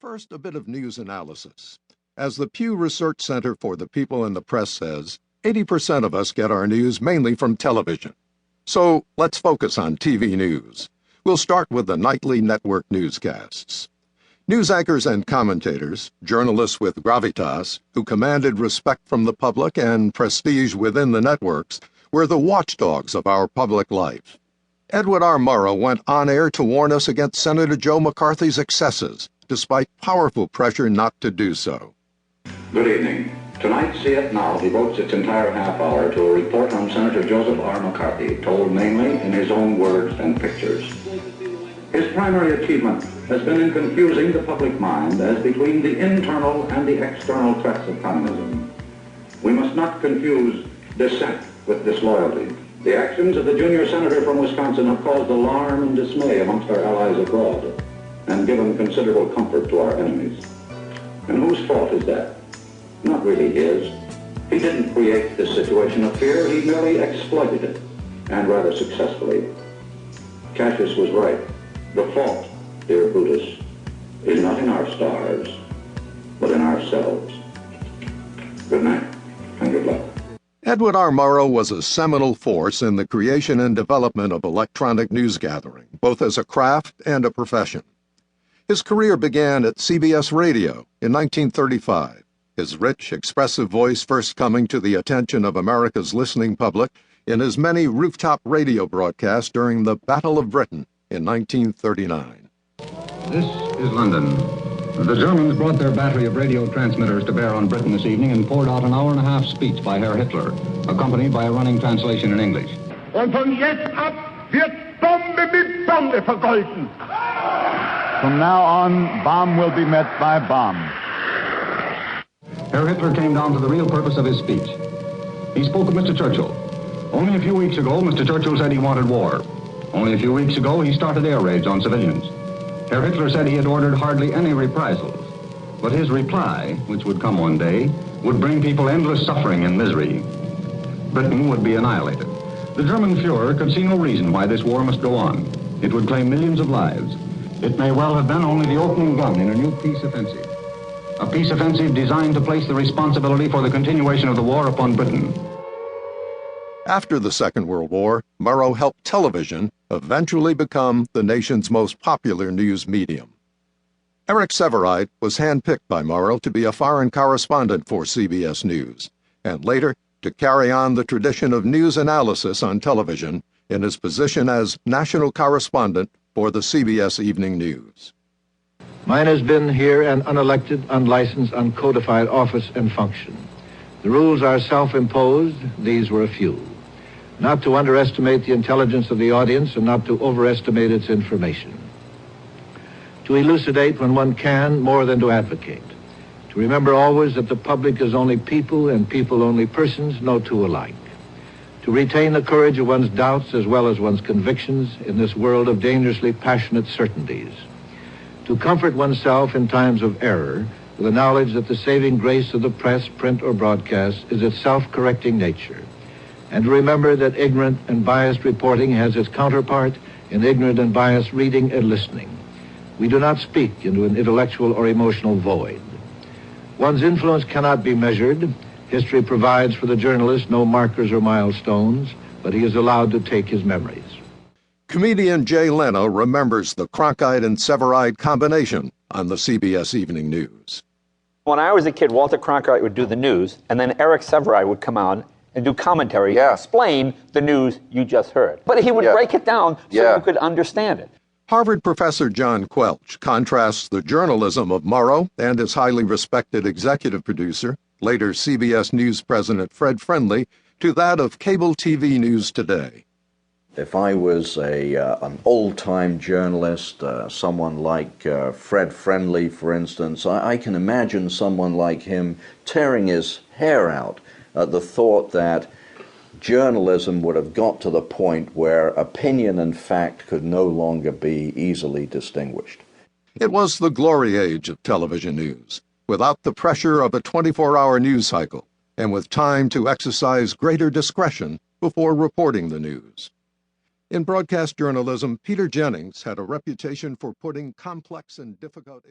First, a bit of news analysis. As the Pew Research Center for the People and the Press says, 80% of us get our news mainly from television. So let's focus on TV news. We'll start with the nightly network newscasts. News anchors and commentators, journalists with gravitas, who commanded respect from the public and prestige within the networks, were the watchdogs of our public life. Edward R. Murrow went on air to warn us against Senator Joe McCarthy's excesses, despite powerful pressure not to do so. Good evening. Tonight, See It Now devotes its entire half hour to a report on Senator Joseph R. McCarthy, told mainly in his own words and pictures. His primary achievement has been in confusing the public mind as between the internal and the external threats of communism. We must not confuse dissent with disloyalty. The actions of the junior senator from Wisconsin have caused alarm and dismay amongst our allies abroad and given considerable comfort to our enemies. And whose fault is that? Not really his. He didn't create this situation of fear, he merely exploited it, and rather successfully. Cassius was right. The fault, dear Brutus, is not in our stars, but in ourselves. Good night, and good luck. Edward R. Murrow was a seminal force in the creation and development of electronic news gathering, both as a craft and a profession. His career began at CBS Radio in 1935, his rich, expressive voice first coming to the attention of America's listening public in his many rooftop radio broadcasts during the Battle of Britain in 1939. This is London. The Germans brought their battery of radio transmitters to bear on Britain this evening and poured out an hour-and-a-half speech by Herr Hitler, accompanied by a running translation in English. Und von jetzt ab wird Bombe mit Bombe vergolten. From now on, bomb will be met by bomb. Herr Hitler came down to the real purpose of his speech. He spoke of Mr. Churchill. Only a few weeks ago, Mr. Churchill said he wanted war. Only a few weeks ago, he started air raids on civilians. Herr Hitler said he had ordered hardly any reprisals. But his reply, which would come one day, would bring people endless suffering and misery. Britain would be annihilated. The German Fuhrer could see no reason why this war must go on. It would claim millions of lives. It may well have been only the opening gun in a new peace offensive. A peace offensive designed to place the responsibility for the continuation of the war upon Britain. After the Second World War, Murrow helped television eventually become the nation's most popular news medium. Eric Sevareid was handpicked by Murrow to be a foreign correspondent for CBS News, and later to carry on the tradition of news analysis on television in his position as national correspondent for the CBS Evening News. Mine has been here an unelected, unlicensed, uncodified office and function. The rules are self-imposed. These were a few. Not to underestimate the intelligence of the audience and not to overestimate its information. To elucidate when one can more than to advocate. To remember always that the public is only people and people only persons, no two alike. To retain the courage of one's doubts as well as one's convictions in this world of dangerously passionate certainties. To comfort oneself in times of error with the knowledge that the saving grace of the press, print, or broadcast is its self-correcting nature. And to remember that ignorant and biased reporting has its counterpart in ignorant and biased reading and listening. We do not speak into an intellectual or emotional void. One's influence cannot be measured. History provides for the journalist no markers or milestones, but he is allowed to take his memories. Comedian Jay Leno remembers the Cronkite and Sevareid combination on the CBS Evening News. When I was a kid, Walter Cronkite would do the news, and then Eric Sevareid would come on and do commentary, explain the news you just heard. But he would break it down so you could understand it. Harvard professor John Quelch contrasts the journalism of Murrow and his highly respected executive producer, later CBS News president Fred Friendly, to that of cable TV news today. If I was an old-time journalist, someone like Fred Friendly, for instance, I can imagine someone like him tearing his hair out at the thought that journalism would have got to the point where opinion and fact could no longer be easily distinguished. It was the glory age of television news, without the pressure of a 24-hour news cycle, and with time to exercise greater discretion before reporting the news. In broadcast journalism, Peter Jennings had a reputation for putting complex and difficult issues